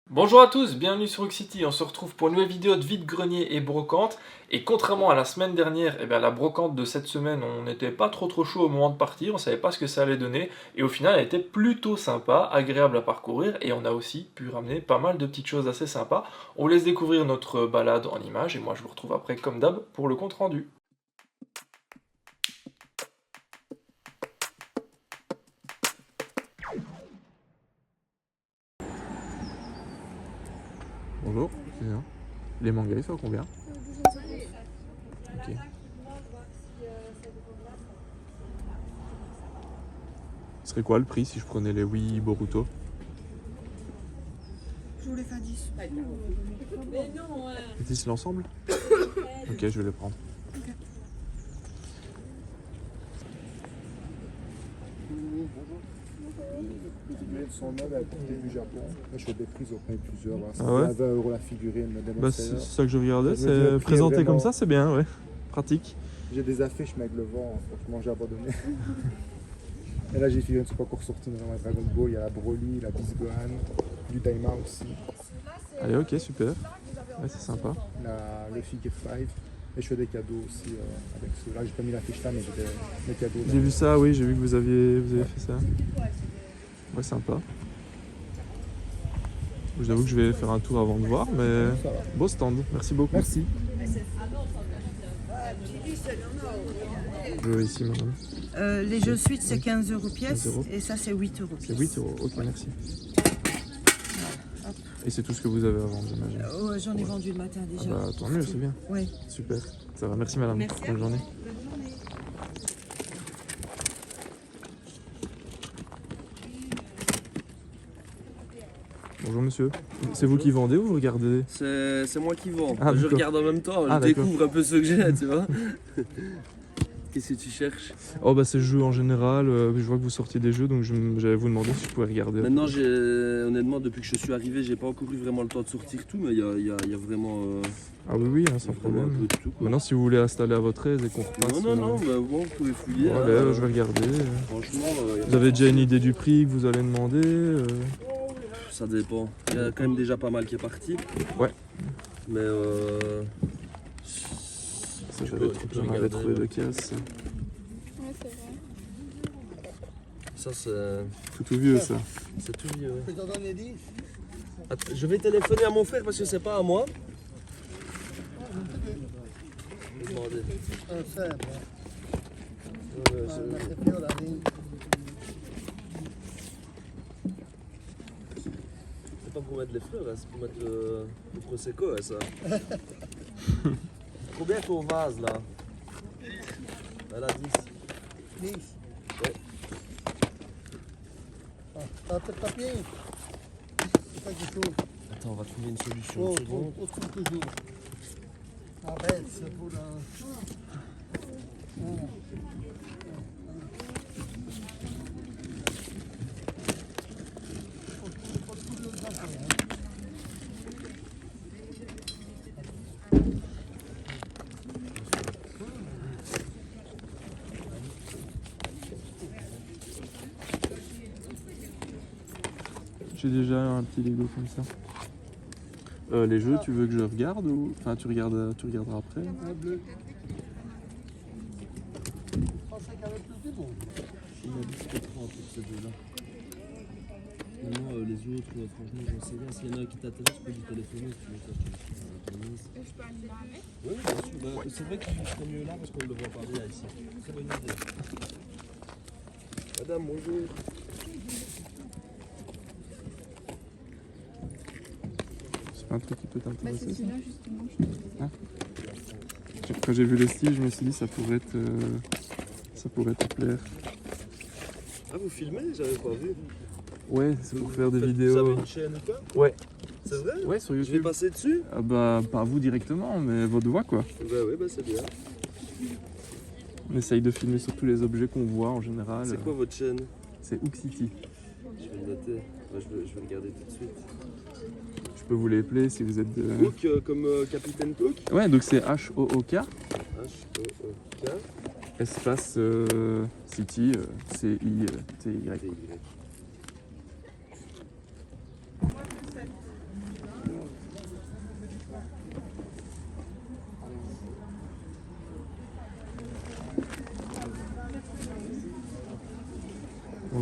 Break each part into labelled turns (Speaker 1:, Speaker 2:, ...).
Speaker 1: Bonjour à tous, bienvenue sur Rock-City. On se retrouve pour une nouvelle vidéo de vide-grenier et brocante. Et contrairement à la semaine dernière, la brocante de cette semaine, on n'était pas trop chaud au moment de partir, on savait pas ce que ça allait donner. Et au final, elle était plutôt sympa, agréable à parcourir. Et on a aussi pu ramener pas mal de petites choses assez sympas. On vous laisse découvrir notre balade en images. Et moi, je vous retrouve après, comme d'hab, pour le compte rendu.
Speaker 2: Bonjour, c'est bien. Les mangas, ils sont à combien? Ok. Ce serait quoi le prix si je prenais les Wii Boruto?
Speaker 3: Je voulais faire 10.
Speaker 4: Mais non,
Speaker 2: 10 l'ensemble? Ok, je vais les prendre.
Speaker 5: Les figurines sont neuves, elles viennent du Japon. Là, je fais des prises auprès de plusieurs. Voilà.
Speaker 2: Ah ouais?
Speaker 5: C'est 20 € la figurine.
Speaker 2: Bah, c'est ça que je regardais,
Speaker 5: Je me dis, le
Speaker 2: c'est
Speaker 5: prix
Speaker 2: présenté
Speaker 5: est vraiment-
Speaker 2: comme ça, c'est bien, ouais. Pratique.
Speaker 5: J'ai des affiches, mais avec le vent, franchement, j'ai abandonné. Et là, j'ai des figurines qui sont pas encore sorties. Dans la Dragon Ball, il y a la Broly, la Bisgohan, du Daima aussi.
Speaker 2: Allez, ok, super. Ouais, c'est sympa.
Speaker 5: Le Figure 5. Et je fais des cadeaux aussi avec ceux-là. J'ai pas mis l'affiche là, mais j'ai des cadeaux.
Speaker 2: J'ai vu ça, oui, j'ai vu que vous avez fait ça. Ouais, sympa. Je vous avoue que je vais faire un tour avant de voir, mais
Speaker 5: Ça va.
Speaker 2: beau stand, merci beaucoup.
Speaker 5: Merci.
Speaker 2: Je veux ici, madame.
Speaker 3: Les jeux suite, c'est 15 € pièce
Speaker 2: 15 €
Speaker 3: et ça, c'est 8 €
Speaker 2: C'est
Speaker 3: pièce.
Speaker 2: 8 €, ok, merci. Et c'est tout ce que vous avez à vendre, j'imagine.
Speaker 3: Ouais, j'en ai vendu le matin
Speaker 2: Ah
Speaker 3: déjà.
Speaker 2: bah tant mieux, c'est bien.
Speaker 3: Oui.
Speaker 2: Super. Ça va, merci madame.
Speaker 3: Merci à
Speaker 2: Bonne
Speaker 3: vous.
Speaker 2: journée. Bonjour monsieur. C'est vous qui vendez ou vous regardez?
Speaker 6: C'est moi qui vends.
Speaker 2: Ah,
Speaker 6: Je
Speaker 2: d'accord.
Speaker 6: regarde en même temps,
Speaker 2: Ah,
Speaker 6: je
Speaker 2: d'accord.
Speaker 6: découvre un peu ce que j'ai, tu vois. Qu'est-ce que tu cherches?
Speaker 2: Oh bah c'est jeux en général, je vois que vous sortiez des jeux donc j'allais vous demander si je pouvais regarder.
Speaker 6: Maintenant, honnêtement, depuis que je suis arrivé, j'ai pas encore eu vraiment le temps de sortir tout, mais il y a vraiment,
Speaker 2: Ah oui, oui, hein, sans
Speaker 6: vraiment un
Speaker 2: problème.
Speaker 6: peu de tout, quoi.
Speaker 2: Maintenant si vous voulez installer à votre aise et qu'on repasse...
Speaker 6: Non, bah, bon, vous pouvez fouiller.
Speaker 2: Allez,
Speaker 6: hein.
Speaker 2: je vais regarder.
Speaker 6: Franchement, y a
Speaker 2: Vous
Speaker 6: pas
Speaker 2: avez
Speaker 6: de
Speaker 2: déjà une
Speaker 6: souci.
Speaker 2: idée du prix que vous allez demander
Speaker 6: Ça dépend. Il y a quand même déjà pas mal qui est parti.
Speaker 2: Ouais.
Speaker 6: Mais
Speaker 2: Ça,
Speaker 6: je
Speaker 2: j'avais
Speaker 6: peux
Speaker 2: j'en avais
Speaker 6: regarder,
Speaker 2: trouvé
Speaker 6: ouais.
Speaker 2: de caisse.
Speaker 6: ça, c'est
Speaker 2: Tout vieux ça.
Speaker 6: tout vieux. Ouais. Attends, je vais téléphoner à mon frère parce que c'est pas à moi. Je vais demander. C'est pas pour mettre les fleurs, hein, c'est pour mettre le prosecco, hein, ça. Combien ton vase là? Elle a 10.
Speaker 7: 10.
Speaker 6: Ouais.
Speaker 7: T'as peut-être papier? C'est pas qu'il faut.
Speaker 6: Attends, on va trouver une solution.
Speaker 7: Oh,
Speaker 6: une seconde.
Speaker 7: toujours. Ah ben, c'est pour la...
Speaker 2: J'ai déjà un petit Lego comme ça. Les jeux, tu veux que je regarde ou... Enfin, tu regarderas après.
Speaker 7: Un bleu. Je pensais qu'il y avait plus de monde.
Speaker 6: Il m'a dit que c'était 30 pour ces deux-là. Maintenant, les autres, franchement, j'en sais rien. S'il y en a un qui t'intéresse, tu peux lui téléphoner si tu veux ça. Je te laisse.
Speaker 4: je peux aller là avec.
Speaker 6: Oui, bien sûr. Bah, c'est vrai qu'il serait mieux là parce qu'on ne le voit pas bien ici. Très bonne idée. Madame, bonjour.
Speaker 2: C'est pas un truc qui peut
Speaker 4: Bah,
Speaker 2: t'intéresser
Speaker 4: c'est
Speaker 2: ça?
Speaker 4: celui-là justement, je te disais.
Speaker 2: Quand j'ai vu les styles, je me suis dit ça pourrait te plaire.
Speaker 6: Ah, vous filmez? J'avais pas vu.
Speaker 2: Ouais, c'est pour faire des
Speaker 6: Vous avez
Speaker 2: vidéos.
Speaker 6: une chaîne ou quoi?
Speaker 2: Ouais.
Speaker 6: C'est vrai?
Speaker 2: Ouais, sur
Speaker 6: Je vais
Speaker 2: YouTube.
Speaker 6: passer dessus?
Speaker 2: Ah bah, pas vous directement, mais votre voix quoi.
Speaker 6: Bah oui, bah c'est bien.
Speaker 2: On essaye de filmer surtout les objets qu'on voit en général.
Speaker 6: C'est quoi votre chaîne?
Speaker 2: C'est Hook City.
Speaker 6: Je vais le noter. Ouais, je vais regarder tout de suite.
Speaker 2: Je peux vous les appeler si vous êtes de...
Speaker 6: Hook comme Capitaine Cook?
Speaker 2: Ouais, donc c'est H-O-O-K,
Speaker 6: H-O-O-K.
Speaker 2: espace City, C-I-T-Y.
Speaker 6: T-Y.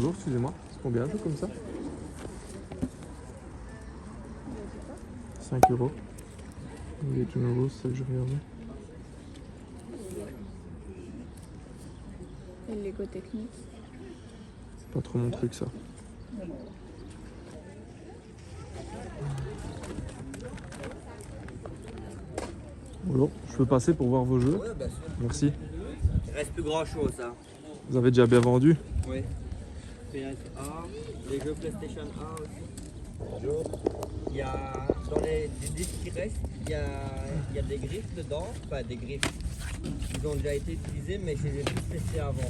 Speaker 2: Bonjour, excusez-moi. C'est combien un peu comme ça? 5 €. Il est tout nouveau, c'est ça que je regardais.
Speaker 4: Et le Lego Technique.
Speaker 2: C'est pas trop mon truc ça. Bonjour, je peux passer pour voir vos jeux?
Speaker 8: Oui, bien sûr.
Speaker 2: Merci.
Speaker 8: Il reste plus grand chose, hein.
Speaker 2: Vous avez déjà bien vendu?
Speaker 8: Oui. PS1, les jeux PlayStation 1 aussi. Il y a, dans les disques qui restent, il y a des griffes dedans, enfin des griffes. Ils ont déjà été utilisés, mais je les ai tous laissés avant.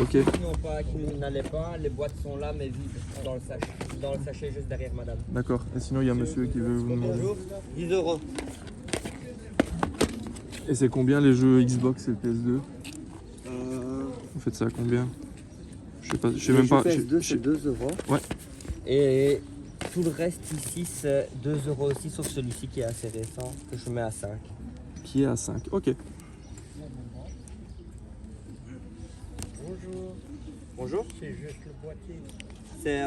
Speaker 2: Ok.
Speaker 8: Qui n'allaient pas, les boîtes sont là, mais vides, dans le sachet juste derrière madame.
Speaker 2: D'accord. Et sinon, il y a monsieur qui veut vous demander.
Speaker 8: Bonjour, 10 €.
Speaker 2: Et c'est combien les jeux Xbox et PS2? Vous faites ça à combien? Je sais même pas.
Speaker 8: PS2, c'est 2 €.
Speaker 2: Ouais.
Speaker 8: Et tout le reste ici, c'est 2 € aussi, sauf celui-ci qui est assez récent, que je mets à 5.
Speaker 2: Qui est à 5. Ok.
Speaker 8: Bonjour. Bonjour.
Speaker 7: C'est juste le boîtier.
Speaker 8: C'est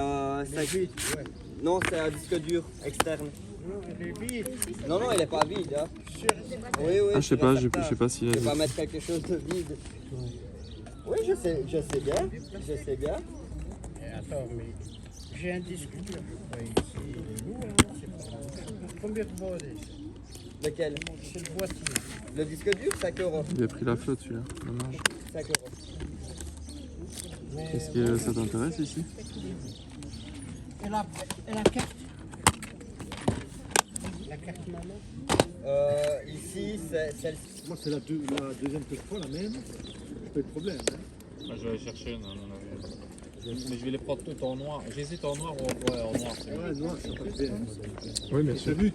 Speaker 7: Ouais.
Speaker 8: Non, c'est un disque dur externe.
Speaker 7: Non, il est vide.
Speaker 8: Non, non, il n'est pas vide. Hein.
Speaker 7: Sûr.
Speaker 8: Oui, oui.
Speaker 2: Ah, je sais
Speaker 8: sûr
Speaker 2: pas,
Speaker 8: et
Speaker 2: je
Speaker 8: certain.
Speaker 2: sais pas s'il
Speaker 8: Je
Speaker 2: y
Speaker 8: vais
Speaker 2: a.
Speaker 8: pas mettre quelque chose de vide. Oui, je sais bien. Je sais bien.
Speaker 7: Attends, mais j'ai un disque dur, je crois, ici. Il est lourd, hein, c'est pas la même chose. Combien de balles
Speaker 8: Lequel?
Speaker 7: c'est le boîtier?
Speaker 8: Le disque dur, 5 €.
Speaker 2: Il a pris la flotte celui-là. Dommage.
Speaker 8: 5 €.
Speaker 2: Qu'est-ce que ça t'intéresse ici?
Speaker 7: Et la carte? La carte maman?
Speaker 8: Ici, c'est celle-ci.
Speaker 7: Moi, c'est la deuxième que je prends, la même. C'est pas de problème. Hein.
Speaker 9: Bah, je vais aller chercher une, à mon avis. Mais je vais les prendre toutes en noir. J'hésite en noir ou en noir. C'est
Speaker 7: Ouais, noir, ça passe bien.
Speaker 2: Oui, bien
Speaker 7: T'as
Speaker 2: sûr.
Speaker 7: vu,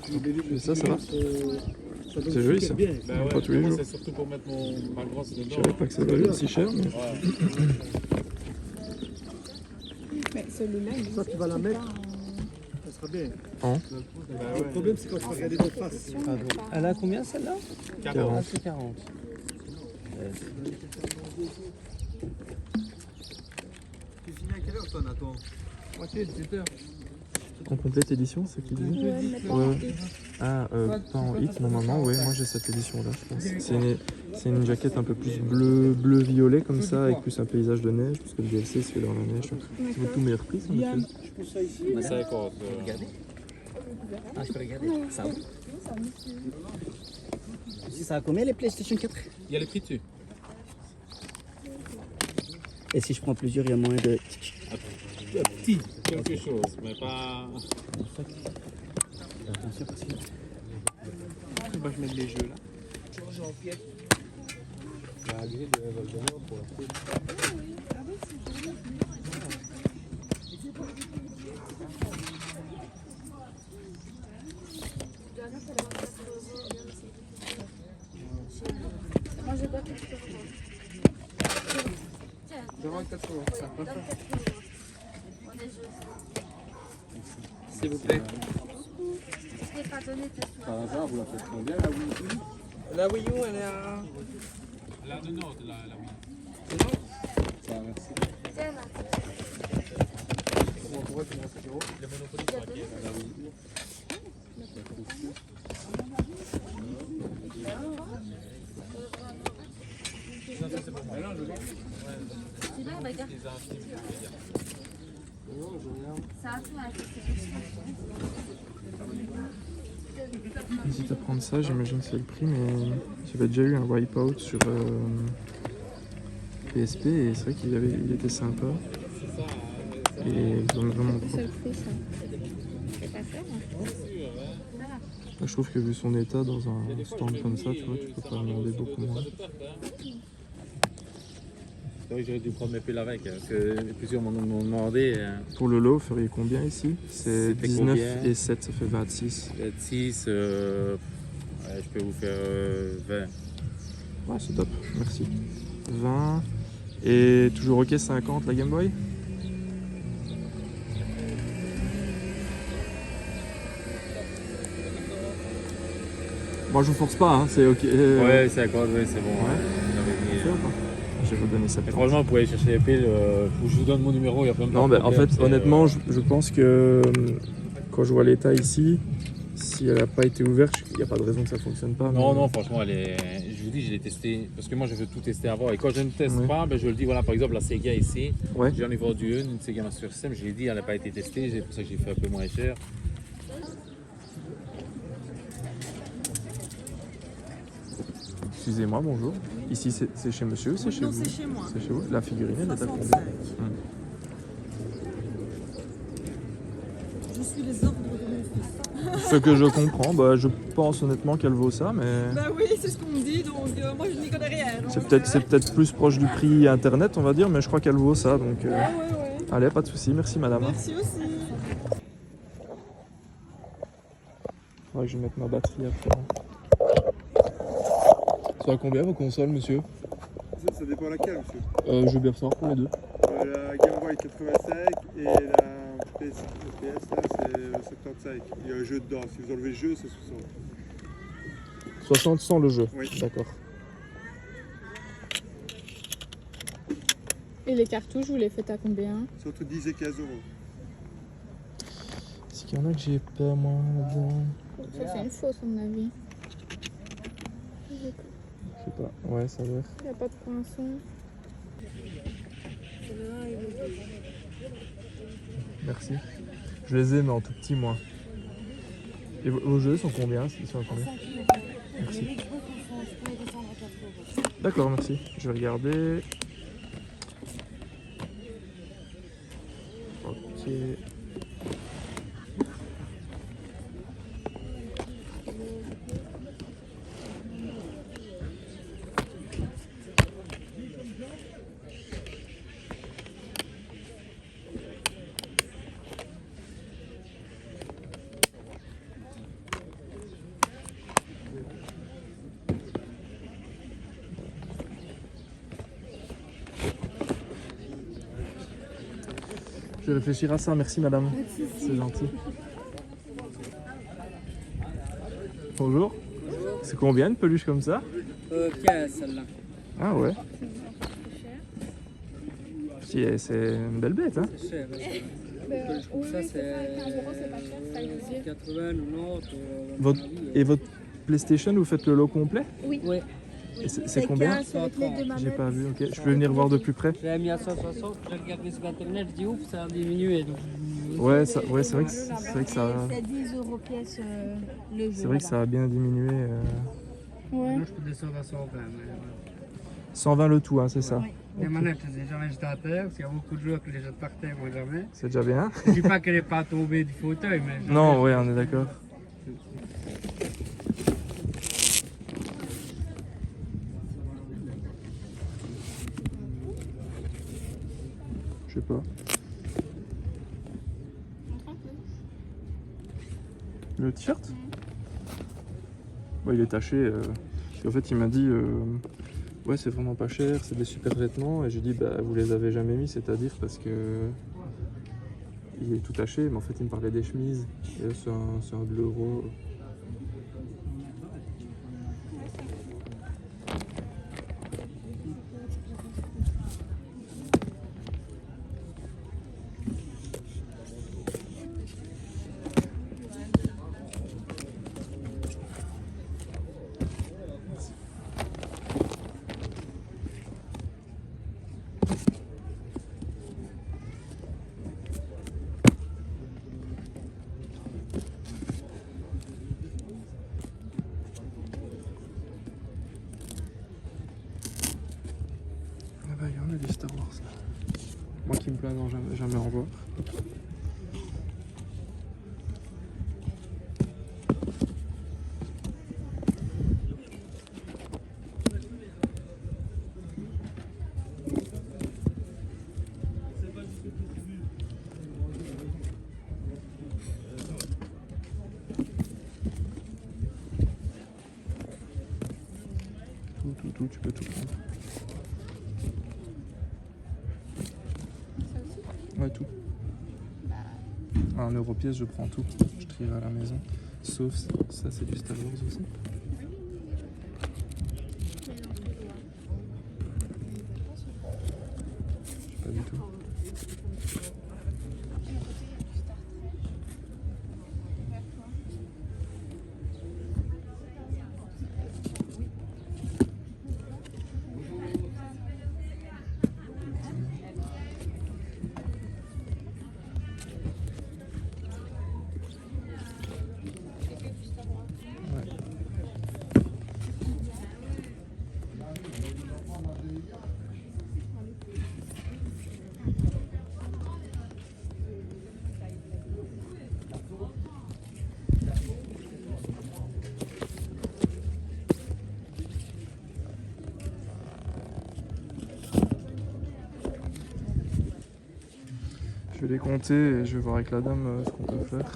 Speaker 2: Ça va.
Speaker 7: C'est
Speaker 2: C'est joli, ça.
Speaker 7: bien.
Speaker 9: bah
Speaker 2: Pas
Speaker 9: ouais,
Speaker 2: tous les
Speaker 9: moi
Speaker 2: jours.
Speaker 9: c'est surtout pour mettre ma grosse
Speaker 2: Je
Speaker 9: dedans.
Speaker 2: savais pas que ça valait si cher. Mais...
Speaker 9: Ouais.
Speaker 4: Mais celui-là, il
Speaker 7: Toi, tu vas la mettre, ça sera bien.
Speaker 2: Hein?
Speaker 7: Le problème, c'est quand tu vas regarder d'en face.
Speaker 8: Elle a combien celle-là?
Speaker 2: 40.
Speaker 8: C'est 40. Tu finis à quelle heure toi, Nathan?
Speaker 7: Moitié, 17h.
Speaker 2: En complète édition, c'est qui dit? Ouais. Ah, pas en hit normalement, ouais, moi j'ai cette édition là, je pense. C'est une jaquette un peu plus bleu-violet comme ça, avec plus un paysage de neige, parce que le DLC c'est dans la neige. C'est votre tout meilleur prix, ça, monsieur?
Speaker 7: Je pose ça ici.
Speaker 9: Mais ça quoi
Speaker 8: Ah, je peux regarder. Ça va. Ici, ça a combien les PlayStation 4?
Speaker 9: Il y a les prix dessus.
Speaker 8: Et si je prends plusieurs, il y a moins de.
Speaker 9: Petit, quelque chose, mais pas.
Speaker 8: Attention parce que.
Speaker 2: Bah, je mets les jeux là.
Speaker 4: Moi, je dois quelque chose.
Speaker 8: S'il vous plaît.
Speaker 5: Par hasard, vous la faites combien la Wii U?
Speaker 8: La Wii U, elle est à.
Speaker 9: La de Nord, la oui.
Speaker 5: Ça, merci. Pourquoi tu me 5 €?
Speaker 9: Le Monopoly sur laquelle
Speaker 5: La Wii U.
Speaker 9: Non, ça c'est pour moi.
Speaker 4: Celui-là, regarde.
Speaker 9: Les intimes, je veux dire.
Speaker 4: Ça a tout à
Speaker 2: J'hésite à prendre ça, j'imagine que c'est le prix, mais j'avais déjà eu un Wipeout sur PSP et c'est vrai il était sympa. Et vraiment propre.
Speaker 4: C'est le prix, ça. C'est pas cher, hein.
Speaker 2: Je trouve que vu son état dans un stand comme ça, tu vois, tu peux pas demander beaucoup moins.
Speaker 9: Oui, j'aurais dû prendre mes piles avec, parce que plusieurs m'ont demandé.
Speaker 2: Pour le lot, vous feriez combien ici? C'est
Speaker 9: C'était
Speaker 2: 19
Speaker 9: combien
Speaker 2: et 7, ça fait 26.
Speaker 9: 6, je peux vous faire 20.
Speaker 2: Ouais, c'est top, merci. 20. Et toujours OK 50 la Game Boy? Moi je vous force pas, hein, c'est OK.
Speaker 9: Ouais, c'est d'accord, ouais, c'est bon.
Speaker 2: Ouais.
Speaker 9: J'avais mis,
Speaker 2: Fait ou pas? je vais vous donner cette.
Speaker 9: Mais franchement, vous pouvez aller chercher les piles. Je vous donne mon numéro, il y a plein de
Speaker 2: Non, mais en
Speaker 9: problèmes,
Speaker 2: fait,
Speaker 9: c'est,
Speaker 2: honnêtement, je pense que quand je vois l'état ici, si elle n'a pas été ouverte, il n'y a pas de raison que ça ne fonctionne pas.
Speaker 9: Non,
Speaker 2: mais-
Speaker 9: non, franchement, je vous dis, je l'ai testé. Parce que moi, je veux tout tester avant. Et quand je ne teste
Speaker 2: Ouais.
Speaker 9: pas, ben, je le dis, voilà, par exemple, la Sega ici,
Speaker 2: Ouais.
Speaker 9: j'en ai vendu une Sega Master System, je l'ai dit, elle n'a pas été testée, c'est pour ça que j'ai fait un peu moins cher.
Speaker 2: Excusez-moi, bonjour. Ici, c'est chez monsieur ou c'est chez
Speaker 3: Non,
Speaker 2: vous?
Speaker 3: c'est chez moi.
Speaker 2: C'est chez vous. La figurine, elle est à combien?
Speaker 3: 65. Je suis les ordres de mon fils.
Speaker 2: Ce que je comprends, bah, je pense honnêtement qu'elle vaut ça, mais
Speaker 3: Bah oui, c'est ce qu'on me dit, donc moi je n'y connais rien.
Speaker 2: c'est peut-être plus proche du prix internet, on va dire, mais je crois qu'elle vaut ça. Donc,
Speaker 3: Ouais.
Speaker 2: allez, pas de souci, merci madame.
Speaker 3: Merci aussi.
Speaker 2: Faudrait que je mette ma batterie après. Ça va combien vos consoles, monsieur?
Speaker 5: Ça dépend laquelle, monsieur.
Speaker 2: Je veux bien recevoir pour les deux.
Speaker 5: La Game Boy 85 et la PS là, c'est 75. Il y a un jeu dedans. Si vous enlevez le jeu, c'est 60.
Speaker 2: 60 sans le jeu.
Speaker 5: Oui.
Speaker 2: D'accord.
Speaker 4: Et les cartouches, vous les faites à combien?
Speaker 5: C'est entre 10 et 15 euros.
Speaker 2: Est-ce qu'il y en a que j'ai pas, moi, là-dedans?
Speaker 4: Ça, c'est une fausse, à mon avis.
Speaker 2: Je sais pas. Ouais, ça a l'air.
Speaker 4: Il n'y a pas de poinçon.
Speaker 2: Merci. Je les ai, mais en tout petit, moi. Et vos jeux sont combien? Ils sont à combien? Merci. D'accord, merci. Je vais regarder. Ok. Je vais réfléchir à ça, merci madame. C'est gentil. Bonjour. C'est combien une peluche comme ça?
Speaker 8: 15 celle-là.
Speaker 2: Ah ouais. C'est une belle bête, hein?
Speaker 8: C'est cher.
Speaker 4: Oui,
Speaker 8: Ça,
Speaker 4: oui,
Speaker 8: c'est
Speaker 4: 15 euros, c'est pas cher, ça veut dire.
Speaker 8: 80, 90.
Speaker 2: Votre, et votre PlayStation, vous faites le lot complet?
Speaker 8: Oui.
Speaker 2: Et c'est combien? J'ai pas vu, ok. Je peux venir voir de plus près?
Speaker 8: J'ai mis à 160, j'ai regardé sur internet, je dis ouf, ça a diminué. Donc...
Speaker 2: Ouais, c'est vrai que ça.
Speaker 10: C'est 10 euros pièce le jeu.
Speaker 2: C'est vrai que ça a bien diminué.
Speaker 4: Ouais.
Speaker 7: Moi, je peux descendre à 120. Mais...
Speaker 2: 120 le tout, hein, c'est ça.
Speaker 7: Les manettes, je les ai jamais jetées à terre, parce qu'il y a beaucoup de joueurs qui les jettent par terre, moi jamais.
Speaker 2: C'est déjà bien.
Speaker 7: Je dis pas qu'elle n'est pas tombée du fauteuil, mais...
Speaker 2: Non, ouais, on est d'accord. Je sais pas. Le t-shirt? Ouais, il est taché. En fait, il m'a dit ouais, c'est vraiment pas cher, c'est des super vêtements. Et j'ai dit bah, vous les avez jamais mis, c'est-à-dire parce que il est tout taché. Mais en fait, il me parlait des chemises. Et là, c'est un bleu euro. Ah bah, il y en a des Star Wars là. Moi qui me plains d'en jamais en voir. Tout, tu peux tout prendre. Ouais, tout. À 1 euro pièce, je prends tout. Je trierai à la maison. Sauf ça, c'est du Star Wars aussi. pas du tout. Je vais les compter et je vais voir avec la dame ce qu'on peut faire.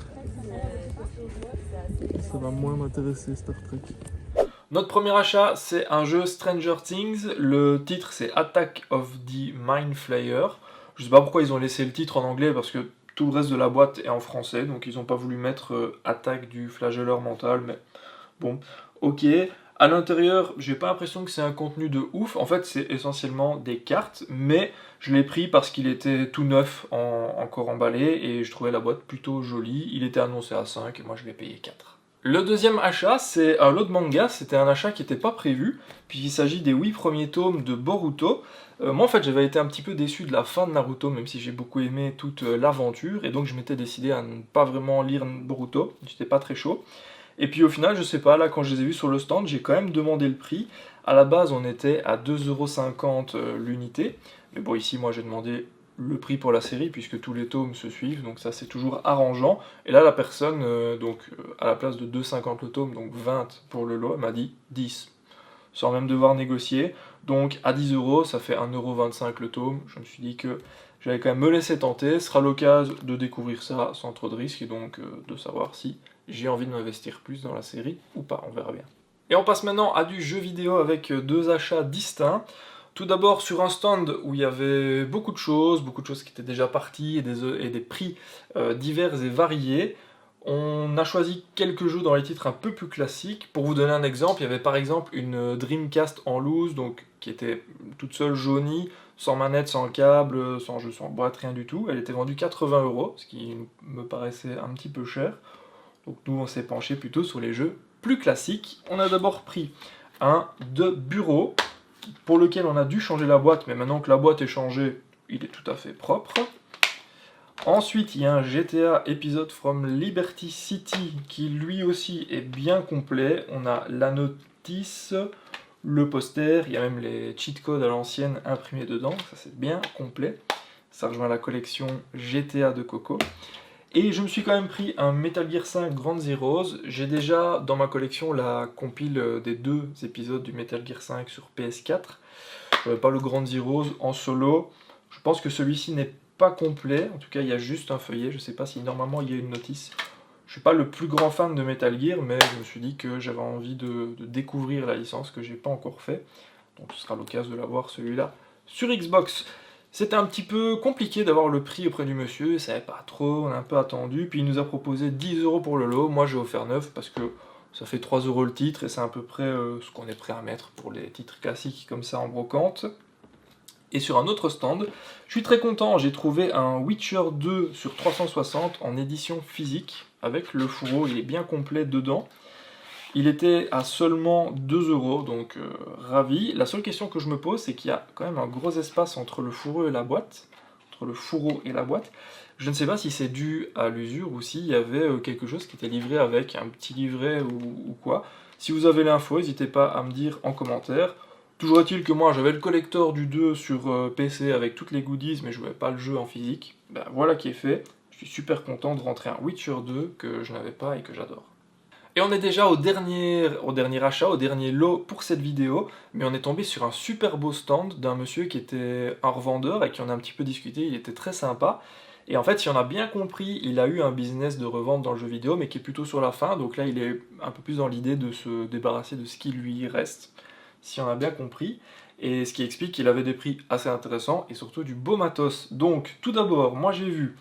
Speaker 2: Ça va moins m'intéresser Star Trek.
Speaker 1: Notre premier achat, c'est un jeu Stranger Things. Le titre, c'est Attack of the Mind Flayer. Je sais pas pourquoi ils ont laissé le titre en anglais, parce que tout le reste de la boîte est en français, donc ils n'ont pas voulu mettre Attaque du flagelleur mental, mais bon, ok. À l'intérieur, j'ai pas l'impression que c'est un contenu de ouf. En fait, c'est essentiellement des cartes, mais je l'ai pris parce qu'il était tout neuf, encore emballé, et je trouvais la boîte plutôt jolie. Il était annoncé à 5, et moi je l'ai payé 4. Le deuxième achat, c'est un lot de manga. C'était un achat qui n'était pas prévu, puisqu'il s'agit des 8 premiers tomes de Boruto. Moi, en fait, j'avais été un petit peu déçu de la fin de Naruto, même si j'ai beaucoup aimé toute l'aventure, et donc je m'étais décidé à ne pas vraiment lire Boruto. J'étais pas très chaud. Et puis au final, je sais pas, là quand je les ai vus sur le stand, j'ai quand même demandé le prix. À la base, on était à 2,50 € l'unité. Mais bon, ici, moi j'ai demandé le prix pour la série, puisque tous les tomes se suivent, donc ça c'est toujours arrangeant. Et là, la personne, à la place de 2,50 le tome, donc 20 pour le lot, elle m'a dit 10, sans même devoir négocier. Donc à 10 €, ça fait 1,25 € le tome. Je me suis dit que j'allais quand même me laisser tenter. Ce sera l'occasion de découvrir ça sans trop de risques, et donc de savoir si j'ai envie de m'investir plus dans la série ou pas, on verra bien. Et on passe maintenant à du jeu vidéo avec deux achats distincts. Tout d'abord sur un stand où il y avait beaucoup de choses qui étaient déjà parties et des prix divers et variés. On a choisi quelques jeux dans les titres un peu plus classiques. Pour vous donner un exemple, il y avait par exemple une Dreamcast en loose, donc qui était toute seule jaunie, sans manette, sans câble, sans jeu, sans boîte, rien du tout. Elle était vendue 80 €, ce qui me paraissait un petit peu cher. Donc nous on s'est penché plutôt sur les jeux plus classiques. On a d'abord pris un de bureau, pour lequel on a dû changer la boîte, mais maintenant que la boîte est changée, il est tout à fait propre. Ensuite, il y a un GTA Episode from Liberty City, qui lui aussi est bien complet. On a la notice, le poster, il y a même les cheat codes à l'ancienne imprimés dedans, ça c'est bien complet. Ça rejoint la collection GTA de Coco. Et je me suis quand même pris un Metal Gear 5 Ground Zeroes. J'ai déjà dans ma collection la compile des 2 épisodes du Metal Gear 5 sur PS4. Pas le Ground Zeroes en solo. Je pense que celui-ci n'est pas complet. En tout cas, il y a juste un feuillet. Je sais pas si normalement il y a une notice. Je suis pas le plus grand fan de Metal Gear, mais je me suis dit que j'avais envie de découvrir la licence que j'ai pas encore fait. Donc ce sera l'occasion de l'avoir celui-là sur Xbox. C'était un petit peu compliqué d'avoir le prix auprès du monsieur, il savait pas trop, on a un peu attendu, puis il nous a proposé 10 € pour le lot. Moi j'ai offert 9 parce que ça fait 3 € le titre et c'est à peu près ce qu'on est prêt à mettre pour les titres classiques comme ça en brocante. Et sur un autre stand, je suis très content, j'ai trouvé un Witcher 2 sur 360 en édition physique, avec le fourreau, il est bien complet dedans. Il était à seulement 2 €, donc ravi. La seule question que je me pose, c'est qu'il y a quand même un gros espace entre le fourreau et la boîte. Je ne sais pas si c'est dû à l'usure ou s'il y avait quelque chose qui était livré avec, un petit livret ou quoi. Si vous avez l'info, n'hésitez pas à me dire en commentaire. Toujours est-il que moi j'avais le collector du 2 sur PC avec toutes les goodies, mais je ne jouais pas le jeu en physique. Ben, voilà qui est fait. Je suis super content de rentrer un Witcher 2 que je n'avais pas et que j'adore. Et on est déjà au dernier achat, au dernier lot pour cette vidéo, mais on est tombé sur un super beau stand d'un monsieur qui était un revendeur et qui en a un petit peu discuté, il était très sympa. Et en fait, si on a bien compris, il a eu un business de revente dans le jeu vidéo, mais qui est plutôt sur la fin, donc là il est un peu plus dans l'idée de se débarrasser de ce qui lui reste, si on a bien compris. Et ce qui explique qu'il avait des prix assez intéressants et surtout du beau matos. Donc tout d'abord, moi j'ai vu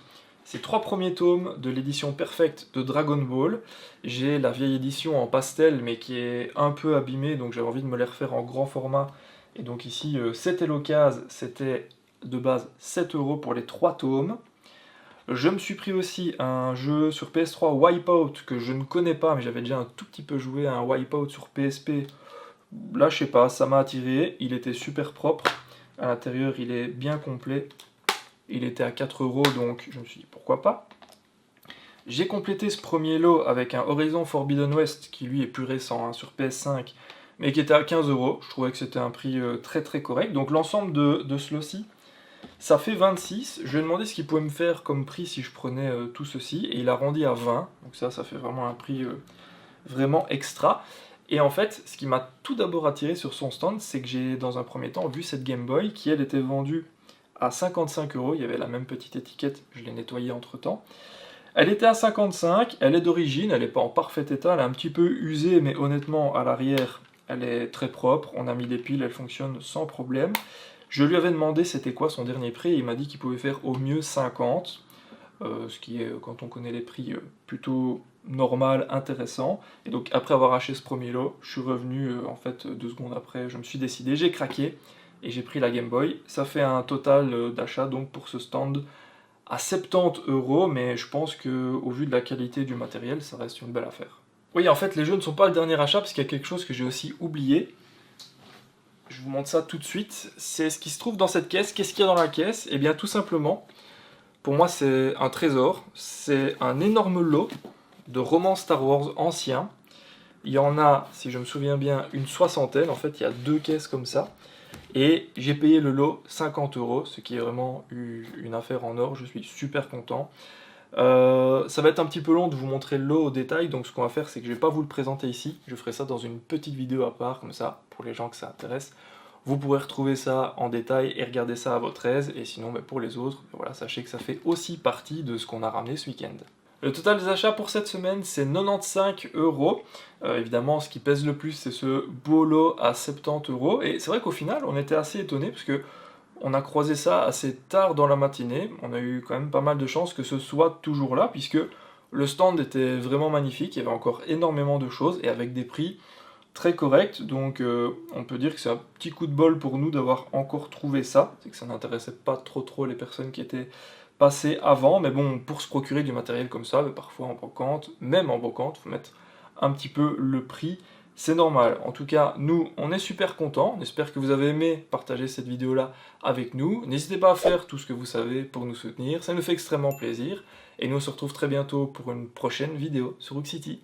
Speaker 1: ces 3 premiers tomes de l'édition Perfect de Dragon Ball. J'ai la vieille édition en pastel mais qui est un peu abîmée, donc j'avais envie de me les refaire en grand format. Et donc ici, c'était l'occasion, c'était de base 7 € pour les 3 tomes. Je me suis pris aussi un jeu sur PS3 Wipeout que je ne connais pas, mais j'avais déjà un tout petit peu joué à un Wipeout sur PSP. Là, je sais pas, ça m'a attiré. Il était super propre. À l'intérieur, il est bien complet. Il était à 4 €, donc je me suis dit pourquoi pas. J'ai complété ce premier lot avec un Horizon Forbidden West qui lui est plus récent, hein, sur PS5, mais qui était à 15 €. Je trouvais que c'était un prix très très correct. Donc l'ensemble de ce lot-ci, ça fait 26. Je lui ai demandé ce qu'il pouvait me faire comme prix si je prenais tout ceci, et il a arrondi à 20. Donc ça fait vraiment un prix vraiment extra. Et en fait, ce qui m'a tout d'abord attiré sur son stand, c'est que j'ai dans un premier temps vu cette Game Boy qui elle était vendue à 55 €. Il y avait la même petite étiquette, je l'ai nettoyée entre temps. Elle était à 55, elle est d'origine, elle n'est pas en parfait état, elle est un petit peu usée, mais honnêtement, à l'arrière, elle est très propre. On a mis des piles, elle fonctionne sans problème. Je lui avais demandé c'était quoi son dernier prix, et il m'a dit qu'il pouvait faire au mieux 50, ce qui est, quand on connaît les prix, plutôt normal, intéressant. Et donc après avoir acheté ce premier lot, je suis revenu, en fait 2 secondes après, je me suis décidé, j'ai craqué, et j'ai pris la Game Boy. Ça fait un total d'achat donc pour ce stand à 70 €, mais je pense qu'au vu de la qualité du matériel, ça reste une belle affaire. Oui, en fait, les jeux ne sont pas le dernier achat, parce qu'il y a quelque chose que j'ai aussi oublié. Je vous montre ça tout de suite. C'est ce qui se trouve dans cette caisse. Qu'est-ce qu'il y a dans la caisse? Eh bien, tout simplement, pour moi, c'est un trésor. C'est un énorme lot de romans Star Wars anciens. Il y en a, si je me souviens bien, une 60aine. En fait, il y a 2 caisses comme ça. Et j'ai payé le lot 50 €, ce qui est vraiment une affaire en or. Je suis super content. Ça va être un petit peu long de vous montrer le lot au détail, donc ce qu'on va faire, c'est que je ne vais pas vous le présenter ici. Je ferai ça dans une petite vidéo à part, comme ça, pour les gens que ça intéresse. Vous pourrez retrouver ça en détail et regarder ça à votre aise. Et sinon, pour les autres, voilà, sachez que ça fait aussi partie de ce qu'on a ramené ce week-end. Le total des achats pour cette semaine, c'est 95 €. Évidemment, ce qui pèse le plus, c'est ce beau lot à 70 €. Et c'est vrai qu'au final, on était assez étonnés, parce que on a croisé ça assez tard dans la matinée. On a eu quand même pas mal de chance que ce soit toujours là, puisque le stand était vraiment magnifique. Il y avait encore énormément de choses, et avec des prix très corrects. Donc on peut dire que c'est un petit coup de bol pour nous d'avoir encore trouvé ça. C'est que ça n'intéressait pas trop les personnes qui étaient passé avant, mais bon, pour se procurer du matériel comme ça, parfois en brocante, même en brocante, il faut mettre un petit peu le prix, c'est normal. En tout cas, nous, on est super contents, on espère que vous avez aimé partager cette vidéo-là avec nous. N'hésitez pas à faire tout ce que vous savez pour nous soutenir, ça nous fait extrêmement plaisir, et nous on se retrouve très bientôt pour une prochaine vidéo sur Rook City.